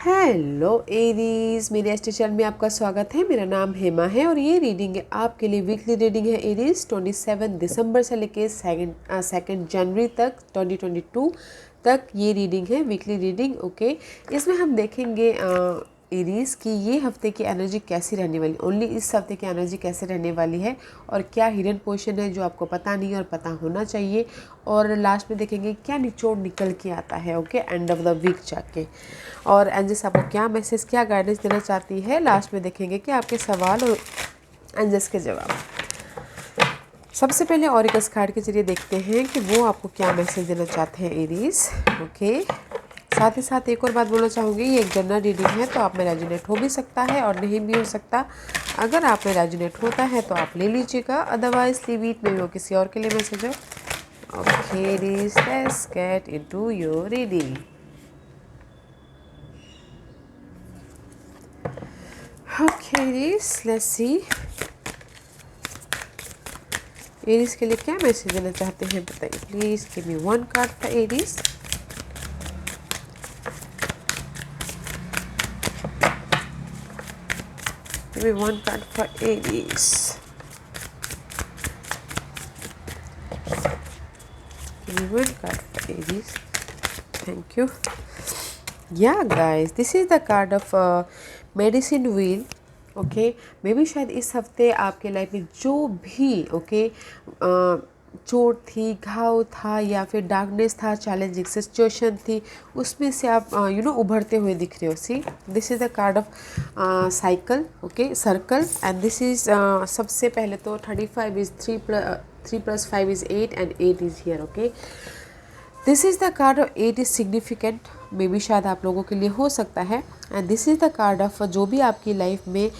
Hello Aries, मेरे astro channel में आपका स्वागत है। मेरा नाम हेमा है और ये रीडिंग है आपके लिए वीकली रीडिंग है एरीज 27 दिसंबर से लेके सेकेंड जनवरी तक 2022 तक ये रीडिंग है, वीकली रीडिंग। ओके, इसमें हम देखेंगे एरीज की ये हफ्ते की एनर्जी कैसी रहने वाली, ओनली इस हफ्ते की एनर्जी कैसे रहने वाली है और क्या हिडन पोर्शन है जो आपको पता नहीं है और पता होना चाहिए। और लास्ट में देखेंगे क्या निचोड़ निकल के आता है। Okay, end of the week जाके। और एंजल्स आपको क्या मैसेज, क्या गाइडेंस देना चाहती है, लास्ट में देखेंगे कि आपके सवाल और एंजल्स के जवाब। सबसे पहले ऑरिकल्स कार्ड के जरिए देखते हैं कि वो आपको क्या मैसेज देना चाहते हैं एरीज। ओके, साथ ही साथ एक और बात बोलना चाहूँगी, ये एक जनरल रीडिंग है तो आप में रेजोनेट हो भी सकता है और नहीं भी हो सकता। अगर आप में रेजोनेट होता है तो आप ले लीजिएगा, अदरवाइज लीव इट, में वो किसी और के लिए मैसेज हो। Okay Aries, let's get into your reading. Okay Aries, let's see Aries के लिए क्या मैसेज देना चाहते हैं, बताइए please. Give me one card for Aries. Give me one card for Aries. Give me one card for Aries. Thank you. Yeah guys, this is the card of medicine wheel. Okay, maybe शायद इस हफ्ते आपके life में जो भी चोट थी, घाव था या फिर डार्कनेस था, चैलेंजिंग सिचुएशन थी, उसमें से आप उभरते हुए दिख रहे हो। See, this is the card of cycle, okay, circle. And this is सबसे पहले तो 35 is 3 + 5 is 8 and 8 is here. Okay, this is the card of 8 is significant, maybe शायद आप लोगों के लिए हो सकता है। And this is the card of जो भी आपकी लाइफ में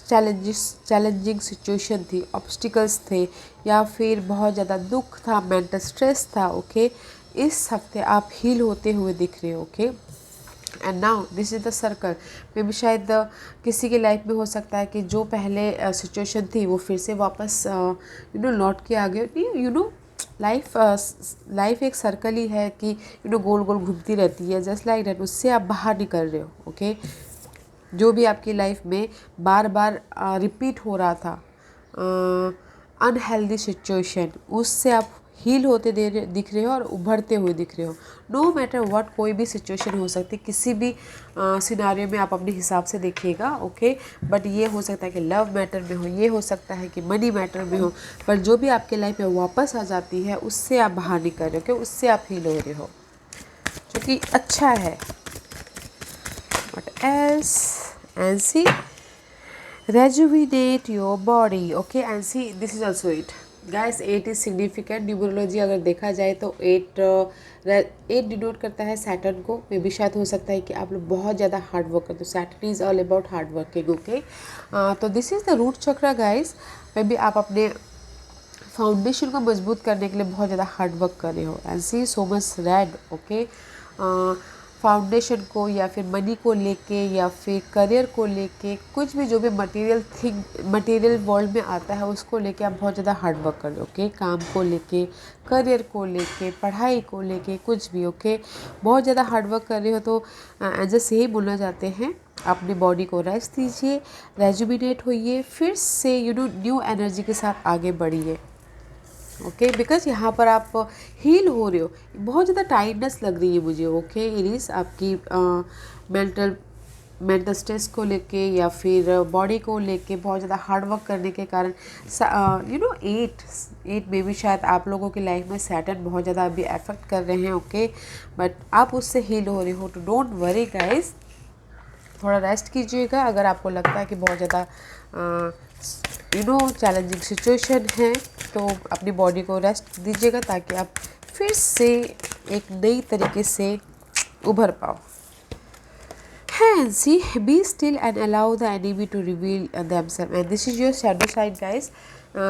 चैलेंजिंग सिचुएशन थी, ऑब्स्टिकल्स थे या फिर बहुत ज़्यादा दुख था, मेंटल स्ट्रेस था। ओके, इस हफ्ते आप हील होते हुए दिख रहे हो। Okay, and now this is the circle, may be शायद किसी के लाइफ में हो सकता है कि जो पहले सिचुएशन थी वो फिर से वापस लौट के आ गए। लाइफ एक सर्कल ही है कि गोल गोल घूमती रहती है, जस्ट लाइक दैट, उससे आप बाहर निकल रहे हो। ओके, जो भी आपकी लाइफ में बार बार रिपीट हो रहा था, अनहेल्दी सिचुएशन, उससे आप हील होते दिख रहे हो और उभरते हुए दिख रहे हो। नो मैटर व्हाट, कोई भी सिचुएशन हो सकती है, किसी भी सिनारियो में आप अपने हिसाब से देखिएगा। ओके, बट ये हो सकता है कि लव मैटर में हो, ये हो सकता है कि मनी मैटर में हो, पर जो भी आपके लाइफ में वापस आ जाती है उससे आप बाहर निकल रहे हो। ओके, उससे आप हील हो रहे हो, जो कि अच्छा है। What else? And see, rejuvenate your body. Okay, and see this is also it guys. 8 is significant numerology अगर देखा जाए तो 8 डिनोट करता है सैटर्न को। मे भी शायद हो सकता है कि आप लोग बहुत ज़्यादा हार्ड वर्क करते हो। Saturn is all about hard working. Okay, तो this is the root chakra guys. Maybe आप अपने फाउंडेशन को मजबूत करने के लिए बहुत ज़्यादा हार्ड वर्क कर रहे हो। And see so much red. Okay, foundation को या फिर मनी को लेके या फिर करियर को लेके, कुछ भी जो भी मटेरियल वर्ल्ड में आता है उसको लेके आप बहुत ज़्यादा हार्ड वर्क कर रहे हो। ओके, काम को लेके, करियर को लेके, पढ़ाई को लेके, कुछ भी। ओके, बहुत ज़्यादा हार्ड वर्क कर रहे हो तो एंजल्स यही बोलना चाहते हैं, अपनी बॉडी को रेस्ट दीजिए, रेजुविनेट होइए, फिर से न्यू एनर्जी के साथ आगे बढ़िए। ओके, बिकॉज यहाँ पर आप हील हो रहे हो। बहुत ज़्यादा टाइटनेस लग रही है मुझे। ओके एरीज, आपकी मेंटल स्ट्रेस को लेके या फिर बॉडी को लेके बहुत ज़्यादा हार्ड वर्क करने के कारण 8 में भी शायद आप लोगों की लाइफ में सैटर्न बहुत ज़्यादा अभी एफेक्ट कर रहे हैं। ओके, बट आप उससे हील हो रहे हो तो डोंट वरी गाइज, थोड़ा रेस्ट कीजिएगा। अगर आपको लगता है कि बहुत ज़्यादा चैलेंजिंग सिचुएशन है तो अपनी बॉडी को रेस्ट दीजिएगा ताकि आप फिर से एक नई तरीके से उभर पाओ। See, be still and allow the enemy to reveal themselves. And this is your shadow side guys,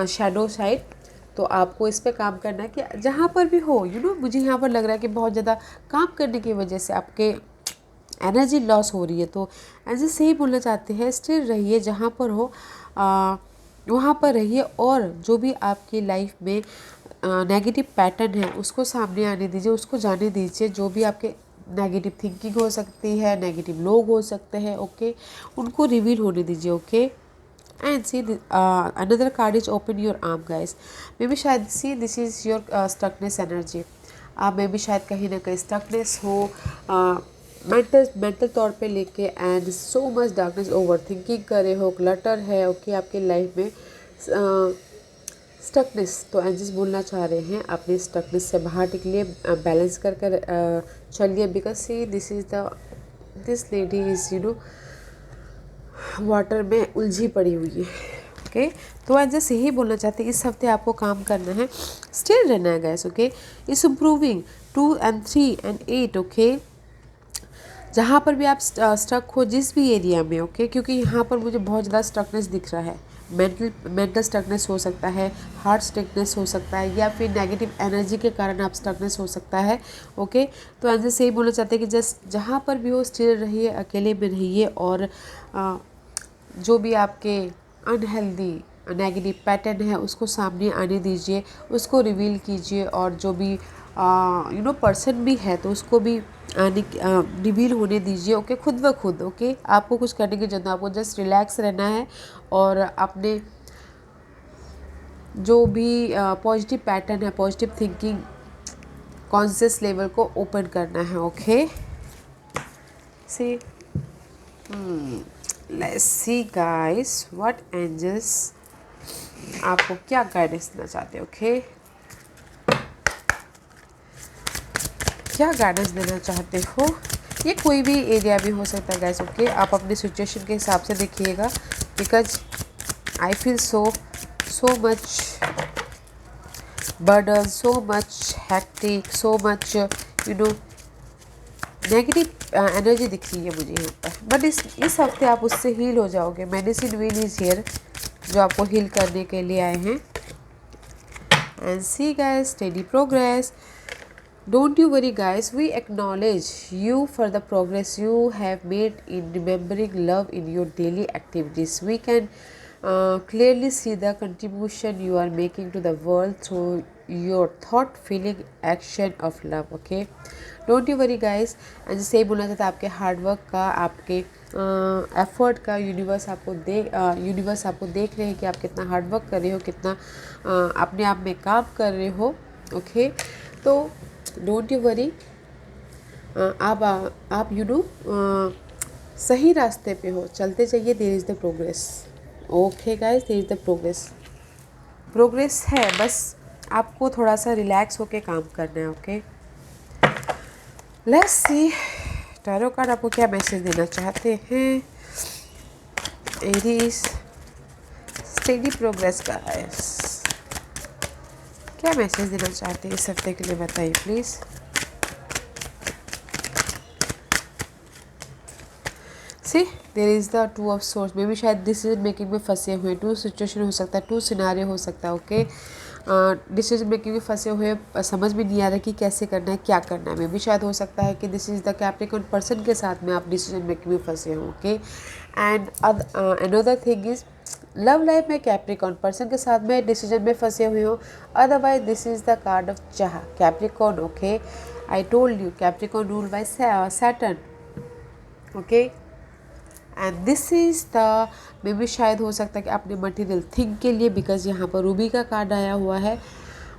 shadow side. तो आपको इस पे काम करना है कि जहाँ पर भी हो, मुझे यहाँ पर लग रहा है कि बहुत ज़्यादा काम करने की वजह से आपके एनर्जी लॉस हो रही है। तो ऐसे से ही बोलना चाहते हैं, स्टिल रहिए जहाँ पर हो, वहाँ पर रहिए और जो भी आपकी लाइफ में नेगेटिव पैटर्न है उसको सामने आने दीजिए, उसको जाने दीजिए। जो भी आपके नेगेटिव थिंकिंग हो सकती है, नेगेटिव लोग हो सकते हैं, ओके, उनको रिवील होने दीजिए, okay. And see another card is open your arm guys. Maybe शायद see this is your stuckness energy. आप में भी शायद कहीं ना कहीं स्टकनेस हो, मेंटल तौर पे लेके, and so much darkness, over thinking कर रहे हो, क्लटर है, ओके, आपके लाइफ में स्टकनेस। तो एंजल्स बोलना चाह रहे हैं अपने स्टकनेस से बाहर निकलिए, बैलेंस कर कर चलिए, because see this lady is water में उलझी पड़ी हुई है, ओके। तो एंजल्स यही बोलना चाहते हैं, इस हफ्ते आपको काम करना है, स्टिल रहना है गैस, ओके। इस इम्प्रूविंग 2 and 3 and 8, ओके। जहाँ पर भी आप स्टक हो, जिस भी एरिया में, ओके, क्योंकि यहाँ पर मुझे बहुत ज़्यादा स्टकनेस दिख रहा है। मेंटल स्टकनेस हो सकता है, हार्ट स्टकनेस हो सकता है, या फिर नेगेटिव एनर्जी के कारण आप स्टकनेस हो सकता है, ओके। तो एंजल से यही बोलना चाहते हैं कि जस्ट जहाँ पर भी हो स्टिल रहिए, अकेले में रहिए, और जो भी आपके अनहेल्दी नेगेटिव पैटर्न है उसको सामने आने दीजिए, उसको रिवील कीजिए, और जो भी पर्सन भी है तो उसको भी रिवील होने दीजिए, ओके, खुद ब खुद, ओके। आपको कुछ करने की जरूरत, आपको जस्ट रिलैक्स रहना है, और अपने जो भी पॉजिटिव पैटर्न है, पॉजिटिव थिंकिंग कॉन्शियस लेवल को ओपन करना है, okay. See let's see guys what angels आपको क्या गाइडेंस देना चाहते हैं, ओके। क्या गाइडेंस देना चाहते हो, ये कोई भी एरिया भी हो सकता है गाइस, ओके। आप अपनी सिचुएशन के हिसाब से देखिएगा, because I feel so much burden, so much hectic, so much negative energy दिख रही है मुझे यहाँ पर, बट इस हफ्ते आप उससे हील हो जाओगे। मेडिसिन व्हील इज हियर, जो आपको हील करने के लिए आए हैं। And see guys steady progress, don't you worry guys, we acknowledge you for the progress you have made in remembering love in your daily activities. We can clearly see the contribution you are making to the world through your thought, feeling, action of love, okay. Don't you worry guys। And जैसे ही बोलना चाहता है, आपके hard work का, आपके effort का universe आपको देख रहे हैं कि आप कितना हार्डवर्क कर रहे हो, कितना अपने आप में काम कर रहे हो, ओके। तो डोंट यू वरी, आप सही रास्ते पे हो, चलते जाइए, there is the progress, okay guys, there is the progress है, बस आपको थोड़ा सा रिलैक्स होके काम करना है, okay. Let's C tarot card आपको क्या मैसेज देना चाहते हैं। एरीज स्टेडी प्रोग्रेस का क्या मैसेज देना चाहते हैं इस हफ्ते के लिए, बताइए please. See there is the 2 of source, मे भी शायद डिसीजन मेकिंग में फंसे हुए, 2 सिचुएशन हो सकता है, 2 सिनारियो हो सकता है, ओके। डिसीजन मेकिंग में फंसे हुए, समझ में नहीं आ रहा कि कैसे करना है, क्या करना है। मे भी शायद हो सकता है कि this is the Capricorn person के साथ में आप डिसीजन मेकिंग में फंसे हो, okay. And another thing is love life में कैप्रिकॉर्न पर्सन के साथ में डिसीजन में फंसे हुए हो, otherwise this is the card of चाह, Capricorn, okay. I told you Capricorn rule by Saturn, okay. And this is the मे भी शायद हो सकता है कि अपने मटेरियल थिंग के लिए, बिकॉज यहाँ पर रूबी का कार्ड आया हुआ है,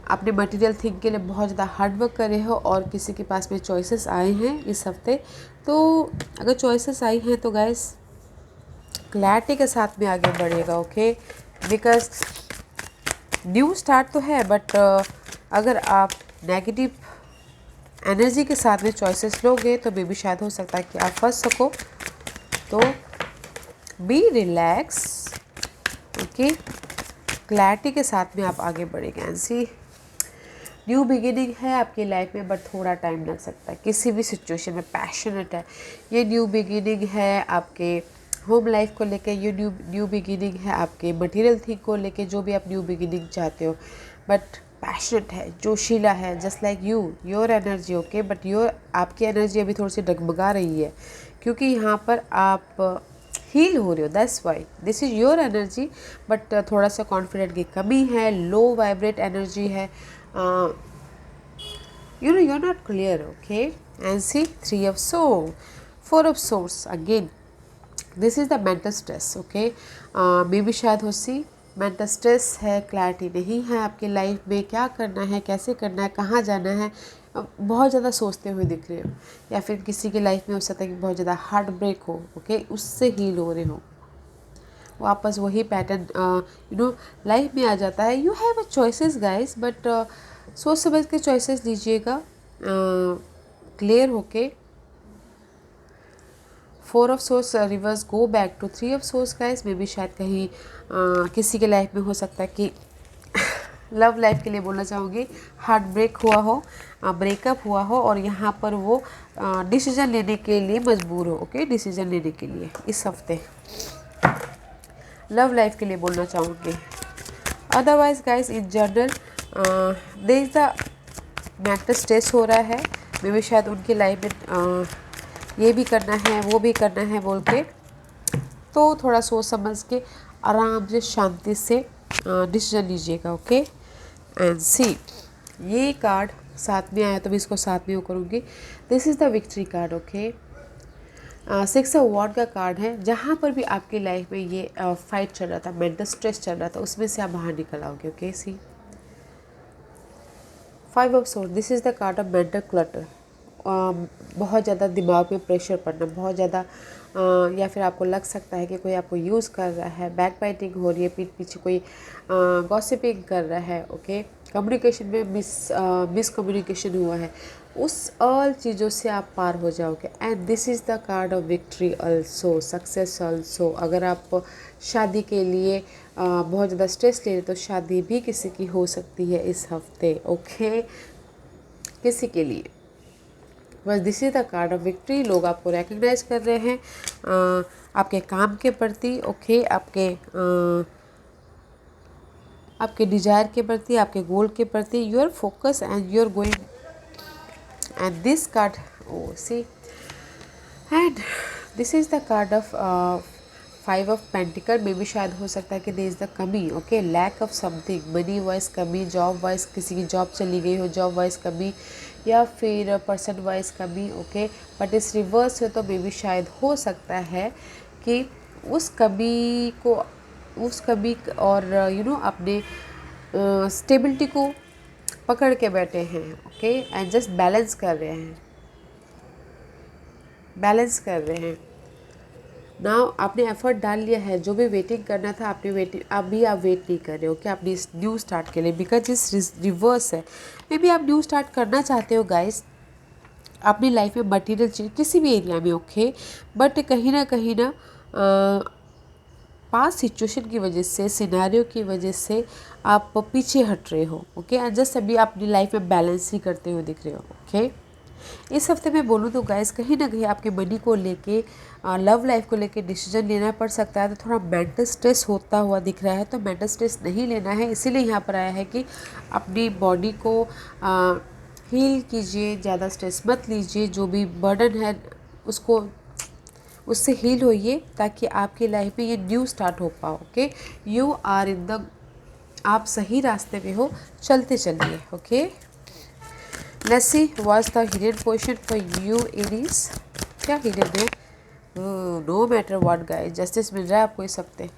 अपने मटेरियल थिंग के लिए बहुत ज़्यादा हार्डवर्क कर रहे हो, और किसी के पास में चॉइसेस आए हैं इस हफ्ते। तो अगर चॉइसेस आई हैं तो गाइस क्लैरिटी के साथ में आगे बढ़ेगा, ओके। बिकॉज न्यू स्टार्ट तो है, बट अगर आप नेगेटिव एनर्जी के साथ में चॉइसेस लोगे तो मे भी शायद हो सकता है कि आप फंस सको। तो बी रिलैक्स, ओके, क्लैरिटी के साथ में आप आगे बढ़ेंगे। एंड सी न्यू बिगिनिंग है आपकी लाइफ में, बट थोड़ा टाइम लग सकता है। किसी भी सिचुएशन में पैशनेट है, ये न्यू बिगिनिंग है आपके होम लाइफ को लेके, ये न्यू बिगिनिंग है आपके मटेरियल थिंग को लेके, जो भी आप न्यू बिगिनिंग चाहते हो, बट पैशनेट है, जोशीला है, just like your energy, okay. But आपकी एनर्जी अभी थोड़ी सी डगमगा रही है, क्योंकि यहाँ पर आप हील हो रहे हो, that's why this is your energy, but थोड़ा सा कॉन्फिडेंट की कमी है, लो वाइब्रेट एनर्जी है, you are not clear, okay. And see 3 of sword, 4 of swords again. This is the mental stress, okay. मे भी शायद हो सी मेंटल स्ट्रेस है, क्लैरिटी नहीं है आपकी लाइफ में, क्या करना है, कैसे करना है, कहाँ जाना है, बहुत ज़्यादा सोचते हुए दिख रहे हो। या फिर किसी की लाइफ में हो सकता है कि बहुत ज़्यादा हार्ट ब्रेक हो, ओके, उससे हील हो रहे हो, वापस वही पैटर्न लाइफ में आ जाता है। You have a choices guys, but सोच समझ के चॉइसेस लीजिएगा, क्लियर होके। 4 of swords reverse go back to 3 of swords guys. में भी शायद कहीं किसी के लाइफ में हो सकता है कि लव लाइफ के लिए बोलना चाहूँगी, हार्ट ब्रेक हुआ हो, ब्रेकअप हुआ हो, और यहाँ पर वो डिसीजन लेने के लिए मजबूर हो, ओके, डिसीजन लेने के लिए इस हफ्ते लव लाइफ के लिए बोलना चाहूँगी। Otherwise guys in general there is the mental stress हो रहा है। मे भी शायद उनकी लाइफ में ये भी करना है, वो भी करना है बोल के, तो थोड़ा सोच समझ के आराम से शांति से डिसीजन लीजिएगा, ओके। एंड सी ये कार्ड साथ में आया तो मैं इसको साथ में वो करूँगी। This is the victory card, okay. 6 of वॉर्ड का कार्ड है। जहाँ पर भी आपकी लाइफ में ये फाइट चल रहा था, मेंटल स्ट्रेस चल रहा था, उसमें से आप बाहर निकल आओगे, okay. See 5 of swords, this is the card of mental clutter. बहुत ज़्यादा दिमाग में प्रेशर पड़ना, बहुत ज़्यादा या फिर आपको लग सकता है कि कोई आपको यूज़ कर रहा है, बैक बाइटिंग हो रही है, पीठ पीछे कोई गॉसिपिंग कर रहा है, ओके, कम्युनिकेशन में मिस कम्युनिकेशन हुआ है, उस ऑल चीज़ों से आप पार हो जाओगे। And this is the card of victory also, success also. अगर आप शादी के लिए बहुत ज़्यादा स्ट्रेस ले रहे तो शादी भी किसी की हो सकती है इस हफ्ते, ओके, किसी के लिए। बस this is the card of victory. लोग आपको रिकग्नाइज कर रहे हैं आपके काम के प्रति, ओके, आपके डिजायर के प्रति, आपके गोल के प्रति। You are focus and you are going. And this card, oh see, and this is the card of 5 of pentacles. में भी शायद हो सकता है कि देयर इज़ द कमी, okay, lack of something, money wise कमी, जॉब वाइज किसी की जॉब चली गई हो, जॉब वाइज कमी, या फिर पर्सन वाइज कमी, ओके। बट इस रिवर्स है तो मे भी शायद हो सकता है कि उस कमी और अपने स्टेबिलिटी को पकड़ के बैठे हैं, ओके, एंड जस्ट बैलेंस कर रहे हैं। नाउ आपने एफर्ट डाल लिया है, जो भी वेटिंग करना था आपने वेटिंग, अभी आप वेट नहीं कर रहे हो कि अपनी इस न्यू स्टार्ट के लिए, बिकॉज इस रिवर्स है। मे बी आप न्यू स्टार्ट करना चाहते हो गाइस अपनी लाइफ में, मटेरियल चीज किसी भी एरिया में, ओके, बट कहीं ना पास सिचुएशन की वजह से, सिनेरियो की वजह से आप पीछे हट रहे हो, ओके, एंड जस्ट अभी अपनी लाइफ में बैलेंस ही करते हुए दिख रहे हो, ओके। इस हफ्ते में बोलूँ तो गाइस कहीं ना कहीं आपके मनी को लेके, लव लाइफ को लेके डिसीजन लेना पड़ सकता है, तो थोड़ा मेंटल स्ट्रेस होता हुआ दिख रहा है। तो मेंटल स्ट्रेस नहीं लेना है, इसीलिए यहाँ पर आया है कि अपनी बॉडी को हील कीजिए, ज़्यादा स्ट्रेस मत लीजिए, जो भी बर्डन है उससे हील होइए, ताकि आपकी लाइफ में ये न्यू स्टार्ट हो पाओ, okay. You are in the, आप सही रास्ते पे हो, चलते चलिए, okay. Let's see what's the hidden position for you Aries. क्या हिडन है? No matter what guys, justice मिल रहा है आपको इस हफ्ते।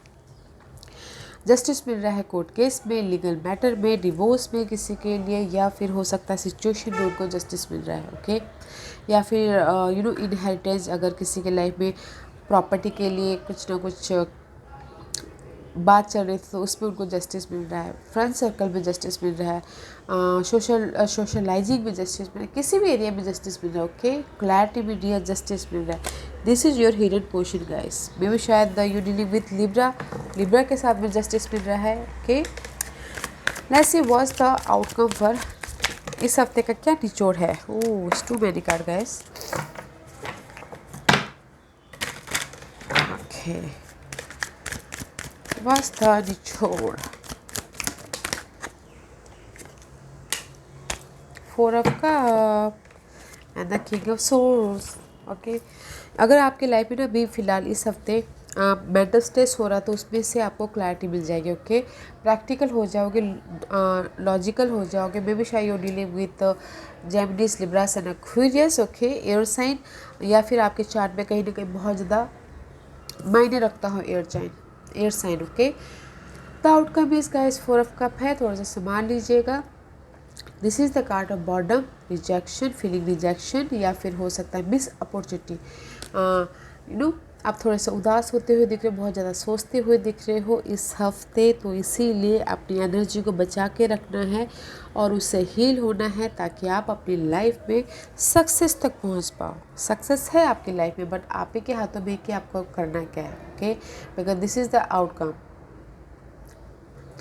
जस्टिस मिल रहा है कोर्ट केस में, लीगल मैटर में, डिवोर्स में किसी के लिए, या फिर हो सकता है सिचुएशन में उनको जस्टिस मिल रहा है, ओके। या फिर इनहेरिटेंस, अगर किसी के लाइफ में प्रॉपर्टी के लिए कुछ ना कुछ बात चल रही थी तो उसमें उनको जस्टिस मिल रहा है। फ्रेंड सर्कल में जस्टिस मिल रहा है, सोशलाइजिंग में जस्टिस मिल रहा है, किसी भी एरिया में जस्टिस मिल रहा है, ओके। क्लैरिटी में डियर जस्टिस मिल रहा है। This is your hidden portion guys. Maybe शायद यू डीलिंग विथ लिब्रा के साथ में जस्टिस मिल रहा है, okay. Let's see what's the outcome for इस हफ्ते का क्या निचोड़ है। Oh, it's too many card guys, okay. What's the निचोड़? 4 of Cup and the King of Swords, okay. अगर आपके लाइफ में ना अभी फ़िलहाल इस हफ्ते मेंटल स्ट्रेस हो रहा तो उसमें से आपको क्लैरिटी मिल जाएगी। ओके, प्रैक्टिकल हो जाओगे, लॉजिकल हो जाओगे। मे बी शायद you dealing with Geminis, Libras and Aquarius. Okay, air sign, या फिर आपके चार्ट में कहीं ना कहीं बहुत ज़्यादा मायने रखता हो air sign. Okay, the outcome is guys 4 of cup है, थोड़ा सा संभाल लीजिएगा। This is the card of boredom, rejection, feeling rejection, या फिर हो सकता है मिस अपॉर्चुनिटी। आप थोड़े से उदास होते हुए दिख रहे हो, बहुत ज़्यादा सोचते हुए दिख रहे हो इस हफ्ते, तो इसीलिए अपनी एनर्जी को बचा के रखना है और उससे हील होना है ताकि आप अपनी लाइफ में सक्सेस तक पहुंच पाओ। सक्सेस है आपकी लाइफ में, बट आप ही के हाथों में कि आपको करना क्या है। Okay, because this is the outcome.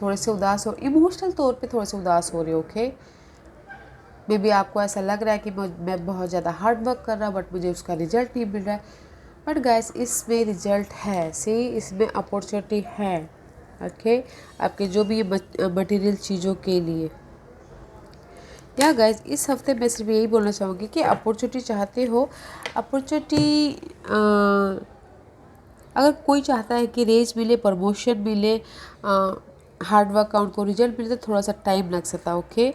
थोड़े से उदास हो, इमोशनल तौर पे थोड़े से उदास हो रहे हो। ओके, मे बी आपको ऐसा लग रहा है कि मैं बहुत ज़्यादा हार्ड वर्क कर रहा हूँ बट मुझे उसका रिजल्ट नहीं मिल रहा है। बट गाइस, इसमें रिजल्ट है, सी इसमें अपॉर्चुनिटी है। ओके, आपके जो भी मटेरियल चीज़ों के लिए। या गाइस, इस हफ्ते मैं सिर्फ यही बोलना चाहूँगी कि अपॉर्चुनिटी चाहते हो, अपॉर्चुनिटी अगर कोई चाहता है कि रेज मिले, प्रमोशन मिले, हार्ड वर्क का उनको रिजल्ट मिले, तो थोड़ा सा टाइम लग सकता है। Okay,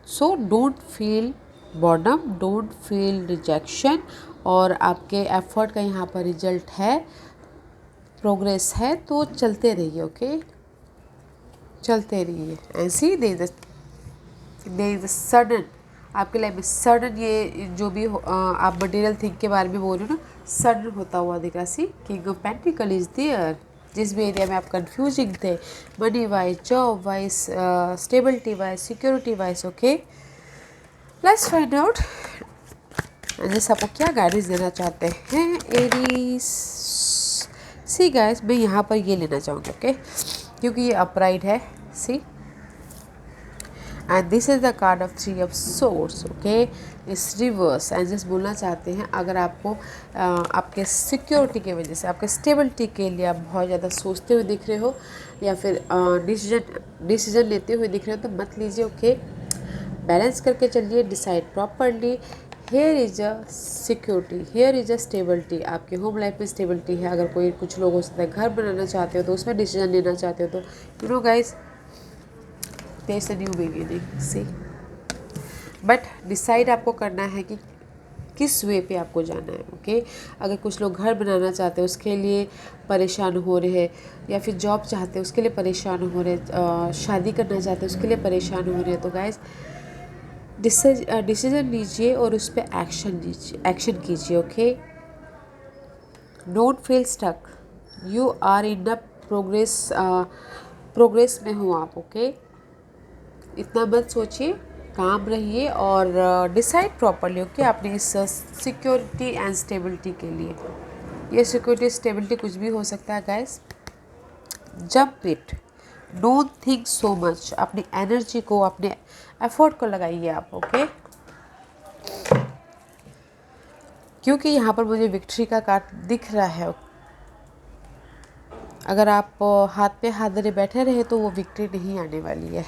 so don't feel boredom, don't feel rejection, और आपके एफर्ट का यहाँ पर रिजल्ट है, प्रोग्रेस है, तो चलते रहिए। ओके, चलते रहिए ऐसे ही। दे इज सडन आपके लाइफ में सडन, ये जो भी आप मटेरियल थिंग के बारे में बोल रहे हो ना, सडन होता हुआ दिख रहा। See king of pentacle is there. जिस भी एरिया में आप कंफ्यूजिंग थे, money wise, job wise, stability wise, security wise. Okay, let's find out जैसे आपको क्या गाइडेंस देना चाहते हैं एरीज। सी गाइस, मैं यहाँ पर ये लेना चाहूँगी। ओके, क्योंकि ये अपराइट है। See, and this is the card of 3 of source. Okay, इस रिवर्स एंड जस्ट बोलना चाहते हैं, अगर आपको आपके सिक्योरिटी की वजह से, आपके स्टेबिलिटी के लिए आप बहुत ज़्यादा सोचते हुए दिख रहे हो या फिर डिसीजन लेते हुए दिख रहे हो, तो मत लीजिए। ओके, बैलेंस करके चलिए, decide properly. Here is a security, here is a stability. आपके होम लाइफ में स्टेबिलिटी है। अगर कोई कुछ लोग हो सकता है घर बनाना चाहते हो तो उसमें डिसीजन लेना चाहते हो, तो you know guys, there is a new beginning. See, but decide आपको करना है कि किस वे पे आपको जाना है। ओके, अगर कुछ लोग घर बनाना चाहते हैं उसके लिए परेशान हो रहे हैं, या फिर जॉब चाहते हैं उसके लिए परेशान हो रहे, शादी करना चाहते हैं उसके लिए परेशान हो रहे हैं, तो गाइस डिसीजन लीजिए और उस पर एक्शन कीजिए। Okay, don't feel stuck, you are in the progress में हो आप। ओके, इतना मत सोचिए, काम रहिए और डिसाइड प्रॉपरली। ओके, आपने इस सिक्योरिटी एंड स्टेबिलिटी के लिए, ये सिक्योरिटी स्टेबिलिटी कुछ भी हो सकता है guys. Jump it, don't think so much, अपनी एनर्जी को, अपने एफर्ट को लगाइए आप। ओके, क्योंकि यहाँ पर मुझे विक्ट्री का कार्ड दिख रहा है। अगर आप हाथ पे हाथ धरे बैठे रहे तो वो विक्ट्री नहीं आने वाली है।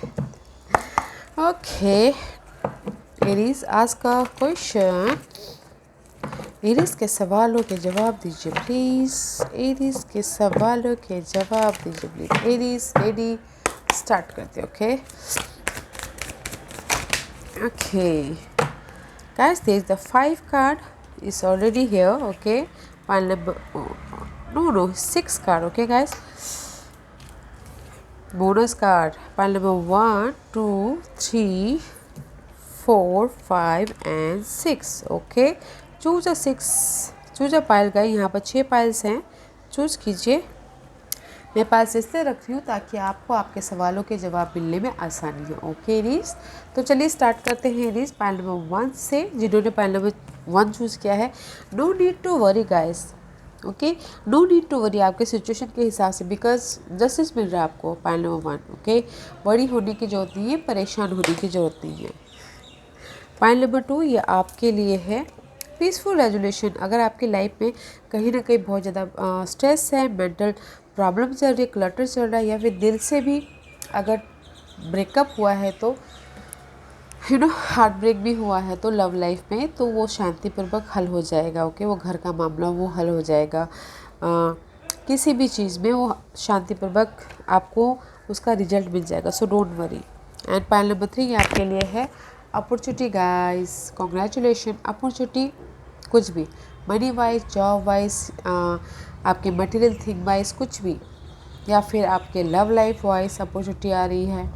ओके, एरीज, आज का क्वेश्चन, एरीज के सवालों के जवाब दीजिए प्लीज़। एरीज के सवालों के जवाब दीजिए प्लीज़। एरीज रेडी, स्टार्ट करते। Okay, okay guys, there is the 5 card is already here. Okay, pile number, no 6 card. Okay guys, bonus card, pile number 1 2 3 4 5 and 6. Okay, choose a 6, choose a pile guys। यहाँ पर 6 piles हैं, choose कीजिए। मैं पास इसलिए रख रही हूँ ताकि आपको आपके सवालों के जवाब मिलने में आसानी हो। ओके रीज, तो चलिए स्टार्ट करते हैं रीज पाइल नंबर 1 से। जिन्होंने पाइल नंबर 1 चूज़ किया है, no need to worry guys. Okay, no need to worry, आपके सिचुएशन के हिसाब से, बिकॉज जस्टिस मिल रहा है आपको पाइल नंबर 1। ओके, वरी होने की ज़रूरत नहीं है, परेशान होने की ज़रूरत नहीं है। पाइल नंबर 2, ये आपके लिए है, पीसफुल रेजोल्यूशन। अगर आपकी लाइफ में कहीं ना कहीं बहुत ज़्यादा स्ट्रेस है, मेंटल प्रॉब्लम चल रही है, क्लटर चल रहा है, या फिर दिल से भी अगर ब्रेकअप हुआ है, तो हार्ट ब्रेक भी हुआ है, तो लव लाइफ में तो वो शांतिपूर्वक हल हो जाएगा। ओके, वो घर का मामला वो हल हो जाएगा। किसी भी चीज़ में वो शांतिपूर्वक आपको उसका रिजल्ट मिल जाएगा, so don't worry. And pile number 3 ये आपके लिए है अपॉर्चुनिटी गाइस, कॉन्ग्रेचुलेशन। अपॉर्चुनिटी कुछ भी, मनी वाइज, जॉब वाइज, आपके मटेरियल थिंग वाइज, कुछ भी, या फिर आपके लव लाइफ वाइज अपॉर्चुनिटी आ रही है,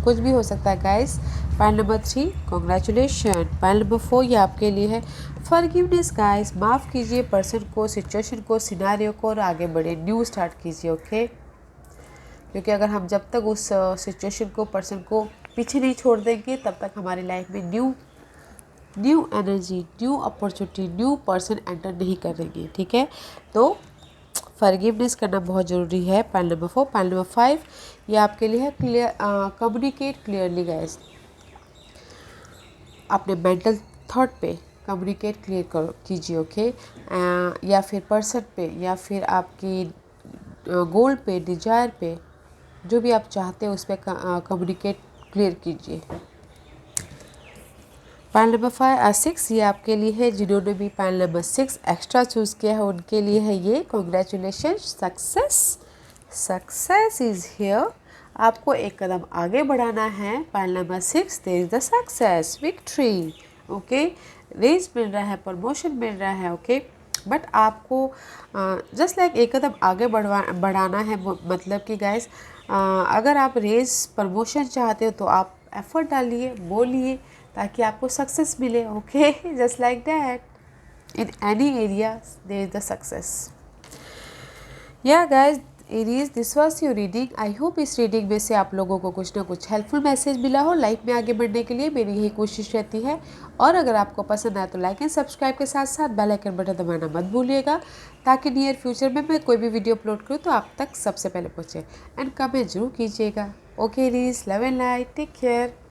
कुछ भी हो सकता है guys. Pile number 3 congratulation. Pile number 4 ये आपके लिए है फॉरगिवनेस गाइस, माफ़ कीजिए पर्सन को, सिचुएशन को, सिनारियो को और आगे बढ़े, न्यू स्टार्ट कीजिए, ओके। क्योंकि अगर हम जब तक उस सिचुएशन को, पर्सन को पीछे नहीं छोड़ देंगे, तब तक हमारी लाइफ में new energy, new opportunity, new person enter नहीं करेंगे, ठीक है। तो फॉरगिवनेस करना बहुत ज़रूरी है। Pile number 4। पाइल नंबर 5 ये आपके लिए है क्लियर, कम्युनिकेट क्लियरली गाइस। अपने मेंटल थॉट पे कम्युनिकेट क्लियर करो कीजिए, ओके। या फिर पर्सन पे, या फिर आपकी गोल पे, डिजायर पे, जो भी आप चाहते हैं उस पर कम्युनिकेट क्लियर कीजिए। पाइल नंबर 6 ये आपके लिए है, जिन्होंने भी पाइल नंबर 6 एक्स्ट्रा चूज़ किया है उनके लिए है ये कॉन्ग्रेचुलेशन, सक्सेस इज़ हियर। आपको एक कदम आगे बढ़ाना है। Pile number 6 there is the success, victory, okay. Raise मिल रहा है, प्रमोशन मिल रहा है, ओके। बट आपको जस्ट लाइक एक कदम आगे बढ़ाना है, मतलब कि गाइस अगर आप रेज, प्रमोशन चाहते हो तो आप एफर्ट डालिए, बोलिए, ताकि आपको सक्सेस मिले, okay. Just like that in any area there is the success. या guys Aries, this was your reading. I hope इस रीडिंग में से आप लोगों को कुछ ना कुछ हेल्पफुल मैसेज मिला हो। लाइफ में आगे बढ़ने के लिए मेरी यही कोशिश रहती है। और अगर आपको पसंद आए तो लाइक एंड सब्सक्राइब के साथ साथ बेल आइकन बटन दबाना मत भूलिएगा, ताकि नियर फ्यूचर में मैं कोई भी वीडियो अपलोड करूँ तो आप तक सबसे पहले पहुँचे। एंड कमेंट जरूर कीजिएगा। Okay Aries, love and light, take care.